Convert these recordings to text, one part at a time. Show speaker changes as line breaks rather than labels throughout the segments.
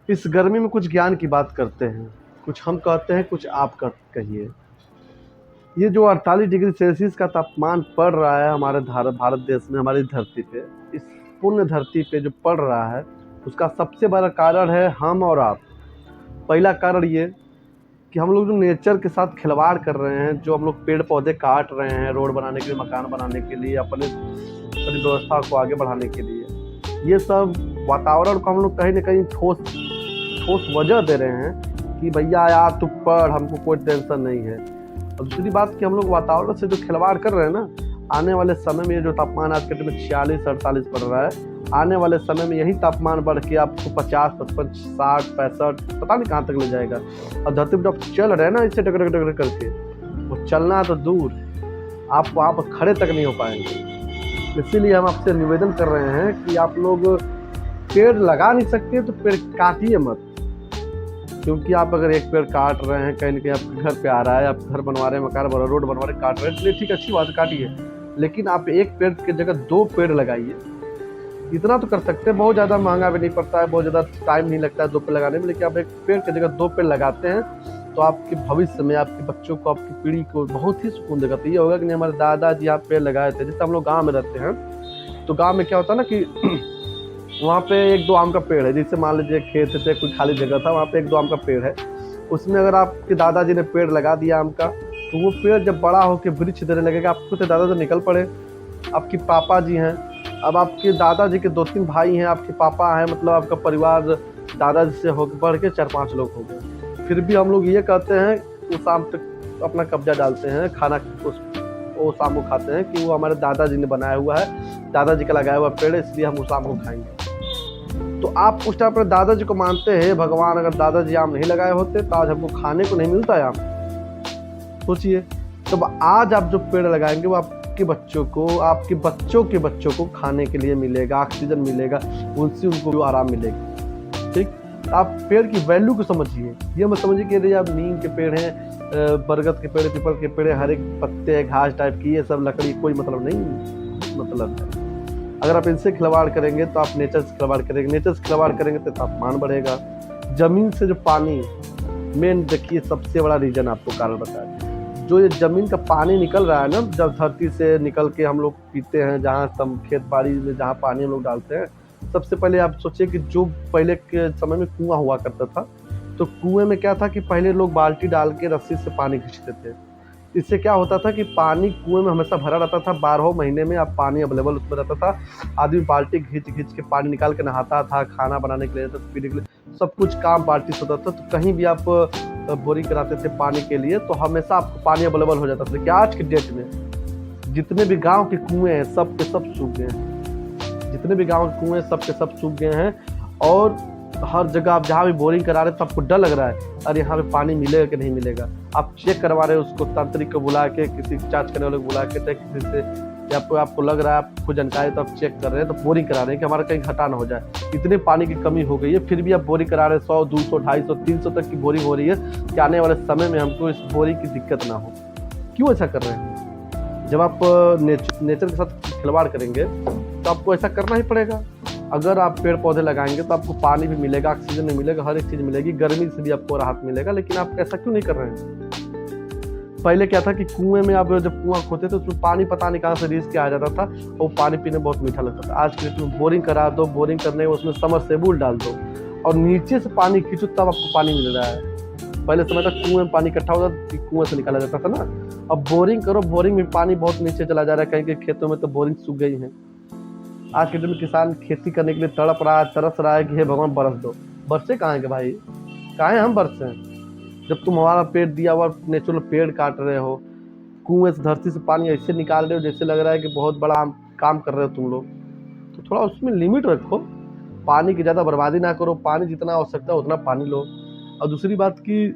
इस गर्मी में कुछ ज्ञान की बात करते हैं, कुछ हम कहते हैं, कुछ आप कहिए। ये जो 48 डिग्री सेल्सियस का तापमान पड़ रहा है हमारे भारत देश में, हमारी धरती पे, इस पुण्य धरती पे जो पड़ रहा है, उसका सबसे बड़ा कारण है हम और आप। पहला कारण ये कि हम लोग जो नेचर के साथ खिलवाड़ कर रहे हैं, जो हम लोग पेड़ पौधे काट रहे हैं रोड बनाने के लिए, मकान बनाने के लिए, अपनी व्यवस्था को आगे बढ़ाने के लिए, ये सब वातावरण को हम लोग कहीं ना कहीं ठोस ठोस वजह दे रहे हैं कि भैया यार तू पढ़, हमको कोई टेंशन नहीं है। और दूसरी बात कि हम लोग वातावरण से जो खिलवाड़ कर रहे हैं ना, आने वाले समय में जो तापमान आज के टाइम में 46-48 पड़ रहा है, आने वाले समय में यही तापमान बढ़ के आपको 50, 55, 60, 65 पता नहीं कहाँ तक ले जाएगा। और धरती पर जब चल रहे हैं ना इससे टकर टकर करके, वो चलना तो दूर, आप वहाँ पर खड़े तक नहीं हो पाएंगे। इसीलिए हम आपसे निवेदन कर रहे हैं कि आप लोग पेड़ लगा नहीं सकते तो पेड़ काटिए मत, क्योंकि आप अगर एक पेड़ काट रहे हैं, कहीं ना कहीं आपके घर पे आ रहा है, आप घर बनवा रहे हैं, मकान बना रहे, रोड बनवा रहे, काट रहे हैं, चलिए ठीक, अच्छी बात है, काटिए, लेकिन आप एक पेड़ की जगह 2 पेड़ लगाइए। इतना तो कर सकते हैं, बहुत ज़्यादा महंगा भी नहीं पड़ता है, बहुत ज़्यादा टाइम नहीं लगता है 2 पेड़ लगाने में, लेकिन आप एक पेड़ की जगह 2 पेड़ लगाते हैं तो आपके भविष्य में, आपके बच्चों को, आपकी पीढ़ी को बहुत ही सुकून देगा। तो ये होगा कि नहीं, हमारे दादाजी यहाँ पेड़ लगाए थे। जैसे हम लोग गाँव में रहते हैं, तो गाँव में क्या होता है ना कि वहाँ पे 1-2 आम का पेड़ है, जैसे मान लीजिए खेत थे, कोई खाली जगह था, वहाँ पे 1-2 आम का पेड़ है, उसमें अगर आपके दादाजी ने पेड़ लगा दिया आम का, तो वो पेड़ जब बड़ा होकर वृक्ष देने लगेगा, आपको तो दादा तो निकल पड़े, आपके पापा जी हैं, अब आपके दादाजी के 2-3 भाई हैं, आपके पापा हैं, मतलब आपका परिवार दादाजी से होकर बढ़ के 4-5 लोग हो गए। फिर भी हम लोग ये कहते हैं, उस आम तक अपना कब्जा डालते हैं, खाना उस आम को खाते हैं कि वो हमारे दादाजी ने बनाया हुआ है, दादाजी का लगाया हुआ पेड़ है, इसलिए हम उस आम को खाएंगे। तो आप उस टाइम पर दादाजी को मानते हैं भगवान, अगर दादाजी आम नहीं लगाए होते तो आज हमको खाने को नहीं मिलता है आम। सोचिए, तो आज आप जो पेड़ लगाएंगे वो आपके बच्चों को, आपके बच्चों के बच्चों को खाने के लिए मिलेगा, ऑक्सीजन मिलेगा, उनसे उनको आराम मिलेगा। ठीक, आप पेड़ की वैल्यू को समझिए, ये मत समझिए कि आप नीम के पेड़ हैं, बरगद के पेड़, पीपल के पेड़, हर एक पत्ते घास टाइप की, ये सब लकड़ी कोई मतलब नहीं, मतलब है। अगर आप इनसे खिलवाड़ करेंगे तो आप नेचर से खिलवाड़ करेंगे, नेचर से खिलवाड़ करेंगे तो तापमान बढ़ेगा। ज़मीन से जो पानी, मेन देखिए सबसे बड़ा रीज़न आपको कारण बताया, जो ये ज़मीन का पानी निकल रहा है ना, जब धरती से निकल के हम लोग पीते हैं, जहाँ सब खेत बाड़ी में जहाँ पानी हम लोग डालते हैं, सबसे पहले आप सोचिए कि जो पहले के समय में कुआँ हुआ करता था, तो कुएँ में क्या था कि पहले लोग बाल्टी डाल के रस्सी से पानी खींचते थे। इससे क्या होता था कि पानी कुएं में हमेशा भरा रहता था, 12 महीने में आप पानी अवेलेबल उसमें रहता था। आदमी बाल्टी खींच खींच के पानी निकाल के नहाता था, खाना बनाने के लिए, पीने के लिए, सब कुछ काम बाल्टी से होता था। तो कहीं भी आप बोरिंग कराते थे पानी के लिए तो हमेशा आपको पानी अवेलेबल हो जाता था। लेकिन आज के डेट में जितने भी गाँव के कुएँ हैं सब के सब सूख गए हैं, जितने भी गाँव के कुएँ सब के सब सूख गए हैं। और हर जगह आप जहाँ भी बोरिंग करा रहे हैं तो आपको डर लग रहा है, अरे यहाँ पे पानी मिलेगा कि नहीं मिलेगा। आप चेक करवा रहे हो उसको, तांत्रिक को बुला के, किसी जांच करने वाले को बुला के, किसी से, या आपको लग रहा है, आपको जानकारी तो आप चेक कर रहे हैं, तो बोरिंग करा रहे हैं कि हमारा कहीं घाटा ना हो जाए। इतने पानी की कमी हो गई है, फिर भी आप बोरिंग करा रहे हैं, 100, 200, 250, 300 तक की बोरिंग हो रही है कि आने वाले समय में हमको इस बोरिंग की दिक्कत ना हो। क्यों ऐसा कर रहे हैं? जब आप नेचर के साथ खिलवाड़ करेंगे तो आपको ऐसा करना ही पड़ेगा। अगर आप पेड़ पौधे लगाएंगे तो आपको पानी भी मिलेगा, ऑक्सीजन भी मिलेगा, हर एक चीज़ मिलेगी, गर्मी से भी आपको राहत मिलेगा। लेकिन आप ऐसा क्यों नहीं कर रहे हैं? पहले क्या था कि कुएं में आप जब कुआं खोदते थे उसमें पानी पता नहीं कहाँ से रीस के आ जाता था, और पानी पीने बहुत मीठा लगता था। आज के डेट में बोरिंग करा दो, बोरिंग करने में उसमें समरसेबुल डाल दो और नीचे से पानी खींचो तब आपको पानी मिल रहा है। पहले समय तक कुएं में पानी इकट्ठा होता था, कुएं से निकाला जाता था ना। अब बोरिंग करो, बोरिंग में पानी बहुत नीचे चला जा रहा है, कहीं के खेतों में तो बोरिंग सूख गई है। आज के दिन में किसान खेती करने के लिए तड़प रहा है, तरस रहा है कि हे भगवान बरस दो। बरसे कहाँ के भाई, कहाँ हम बरसे हैं? जब तुम हमारा पेड़ दिया हुआ नेचुरल पेड़ काट रहे हो, कुएं से धरती से पानी ऐसे निकाल रहे हो जैसे लग रहा है कि बहुत बड़ा काम कर रहे हो तुम लोग। तो थोड़ा उसमें लिमिट रखो, पानी की ज़्यादा बर्बादी ना करो, पानी जितना आवश्यकता है उतना पानी लो। और दूसरी बात कि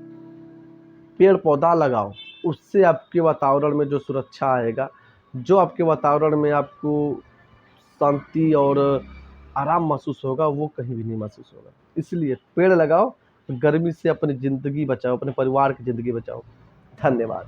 पेड़ पौधा लगाओ, उससे आपके वातावरण में जो सुरक्षा आएगा, जो आपके वातावरण में आपको शांति और आराम महसूस होगा, वो कहीं भी नहीं महसूस होगा। इसलिए पेड़ लगाओ, गर्मी से अपनी ज़िंदगी बचाओ, अपने परिवार की ज़िंदगी बचाओ। धन्यवाद।